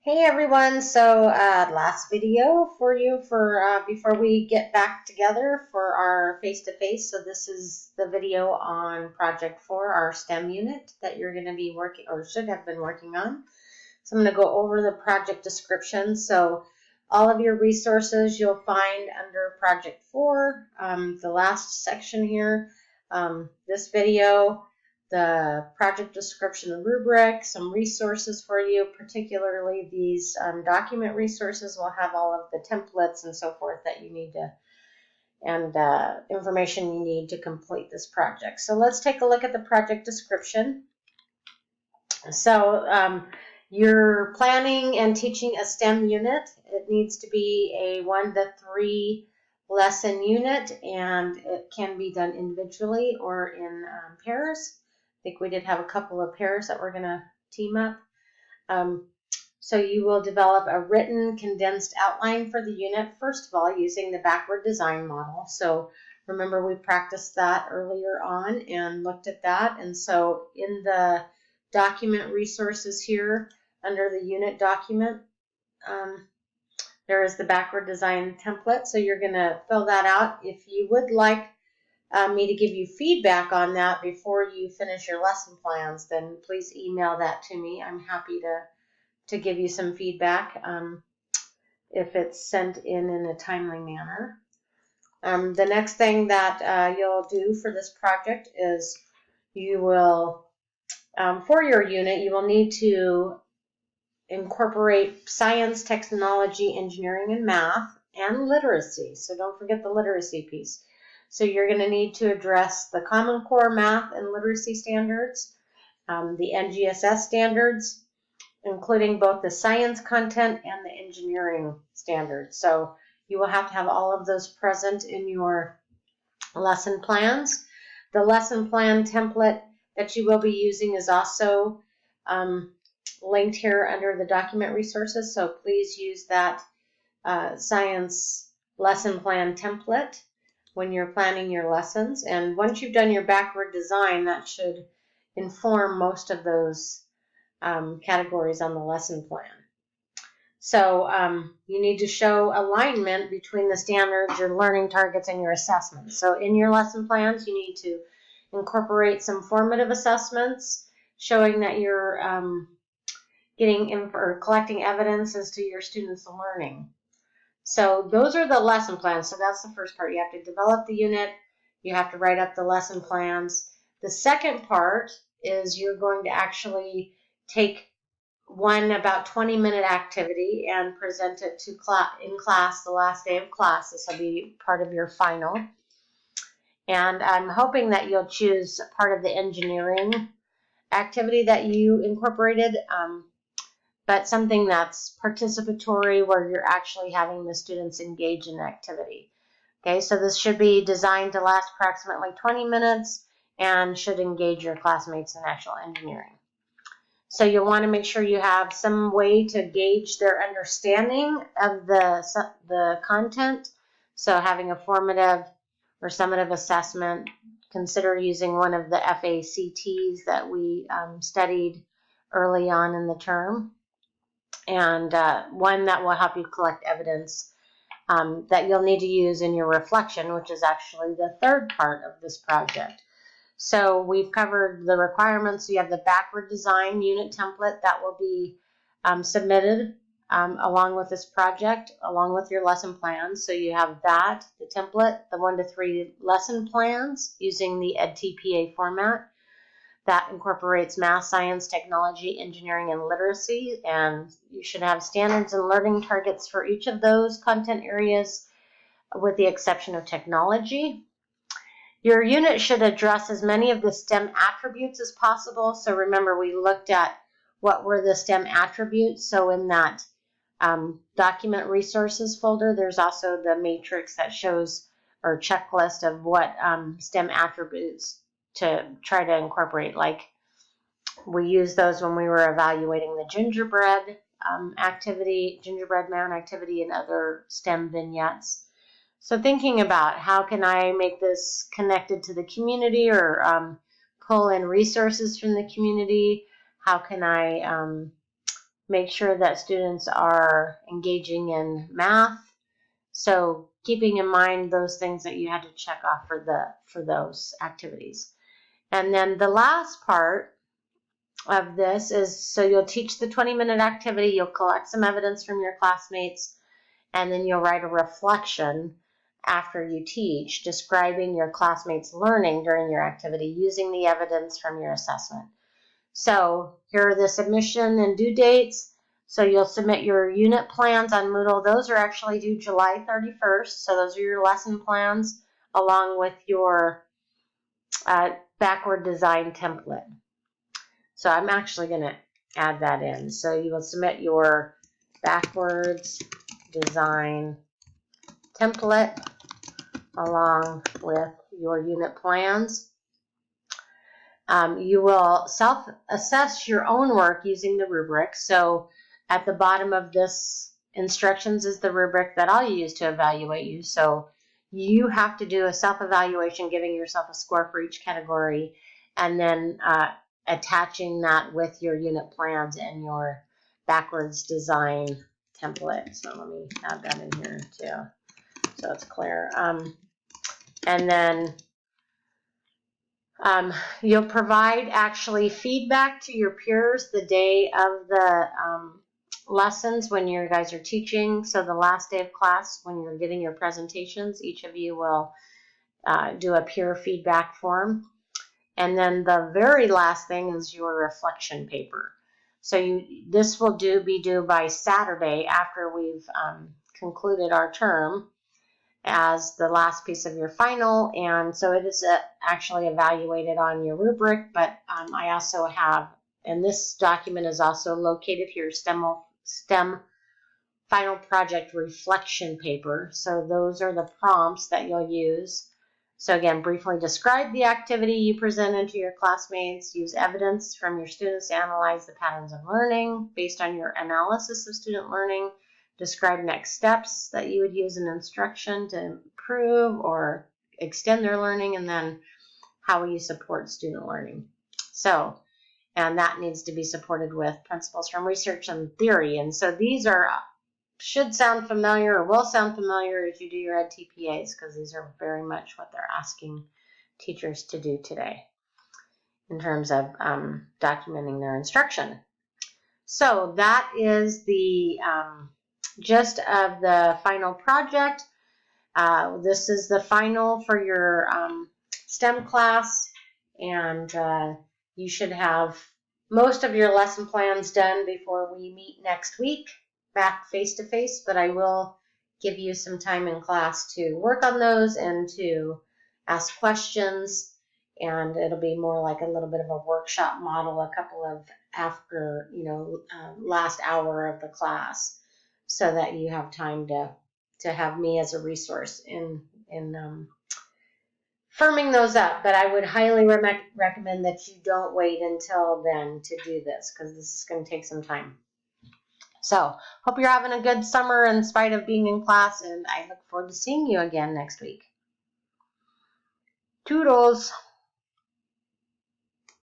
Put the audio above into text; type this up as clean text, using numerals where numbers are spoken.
Hey everyone, so last video for you for before we get back together for our face-to-face. So this is the video on Project 4, our STEM unit that you're going to be working or should have been working on. So I'm going to go over the project description. So all of your resources you'll find under Project 4, the last section here, this video, the project description and rubric, some resources for you, particularly these document resources will have all of the templates and so forth that you need to, and information you need to complete this project. So let's take a look at the project description. So you're planning and teaching a STEM unit. It needs to be a 1 to 3 lesson unit, and it can be done individually or in pairs. I think we did have a couple of pairs that we're going to team up. So you will develop a written condensed outline for the unit, first of all, using the backward design model. So remember we practiced that earlier on and looked at that. And so in the document resources here under the unit document, there is the backward design template. So you're going to fill that out. If you would like me to give you feedback on that before you finish your lesson plans, then please email that to me. I'm happy to give you some feedback if it's sent in a timely manner. The next thing that you'll do for this project is you will, for your unit, you will need to incorporate science, technology, engineering, and math, and literacy. So don't forget the literacy piece. So you're going to need to address the Common Core math and literacy standards, the NGSS standards, including both the science content and the engineering standards. So you will have to have all of those present in your lesson plans. The lesson plan template that you will be using is also linked here under the document resources, so please use that science lesson plan template when you're planning your lessons. And once you've done your backward design, that should inform most of those categories on the lesson plan. So you need to show alignment between the standards, your learning targets, and your assessments. So in your lesson plans, you need to incorporate some formative assessments showing that you're getting or collecting evidence as to your students' learning. So those are the lesson plans. So that's the first part. You have to develop the unit. You have to write up the lesson plans. The second part is you're going to actually take one about 20-minute activity and present it to in class the last day of class. This will be part of your final. And I'm hoping that you'll choose part of the engineering activity that you incorporated, but something that's participatory where you're actually having the students engage in activity. Okay, so this should be designed to last approximately 20 minutes and should engage your classmates in actual engineering. So you'll want to make sure you have some way to gauge their understanding of the content. So having a formative or summative assessment, consider using one of the FACTs that we studied early on in the term, and one that will help you collect evidence that you'll need to use in your reflection, which is actually the third part of this project. So we've covered the requirements. You have the backward design unit template that will be submitted along with this project, along with your lesson plans. So you have that, the template, the 1 to 3 lesson plans using the EdTPA format that incorporates math, science, technology, engineering, and literacy. And you should have standards and learning targets for each of those content areas with the exception of technology. Your unit should address as many of the STEM attributes as possible. So remember, we looked at what were the STEM attributes. So in that document resources folder, there's also the matrix that shows or checklist of what STEM attributes to try to incorporate. Like we used those when we were evaluating the gingerbread activity, gingerbread man activity, and other STEM vignettes. So thinking about how can I make this connected to the community or pull in resources from the community? How can I make sure that students are engaging in math. So keeping in mind those things that you had to check off for those activities. And then the last part of this is, so you'll teach the 20-minute activity, you'll collect some evidence from your classmates, and then you'll write a reflection after you teach, describing your classmates' learning during your activity using the evidence from your assessment. So here are the submission and due dates. So you'll submit your unit plans on Moodle. Those are actually due July 31st. So those are your lesson plans along with your backward design template. So I'm actually going to add that in. So you will submit your backwards design template along with your unit plans. You will self-assess your own work using the rubric. So at the bottom of this instructions is the rubric that I'll use to evaluate you. So you have to do a self-evaluation, giving yourself a score for each category, and then attaching that with your unit plans and your backwards design template. So let me add that in here too, so it's clear. And then you'll provide actually feedback to your peers the day of the lessons when you guys are teaching. So the last day of class, when you're getting your presentations, each of you will do a peer feedback form. And then the very last thing is your reflection paper. So this will be due by Saturday after we've concluded our term, as the last piece of your final. And so it is actually evaluated on your rubric, but I also have, and this document is also located here, STEM final project reflection paper. So those are the prompts that you'll use. So again, briefly describe the activity you presented to your classmates, use evidence from your students to analyze the patterns of learning based on your analysis of student learning, describe next steps that you would use in instruction to improve or extend their learning, and then how will you support student learning. So, and that needs to be supported with principles from research and theory. And so these should sound familiar or will sound familiar as you do your EdTPAs, because these are very much what they're asking teachers to do today in terms of documenting their instruction. So that is the gist of the final project. This is the final for your STEM class, and you should have most of your lesson plans done before we meet next week, back face-to-face, but I will give you some time in class to work on those and to ask questions, and it'll be more like a little bit of a workshop model, a couple of after, last hour of the class, so that you have time to have me as a resource in firming those up. But I would highly recommend that you don't wait until then to do this, because this is going to take some time. So, hope you're having a good summer in spite of being in class, and I look forward to seeing you again next week. Toodles!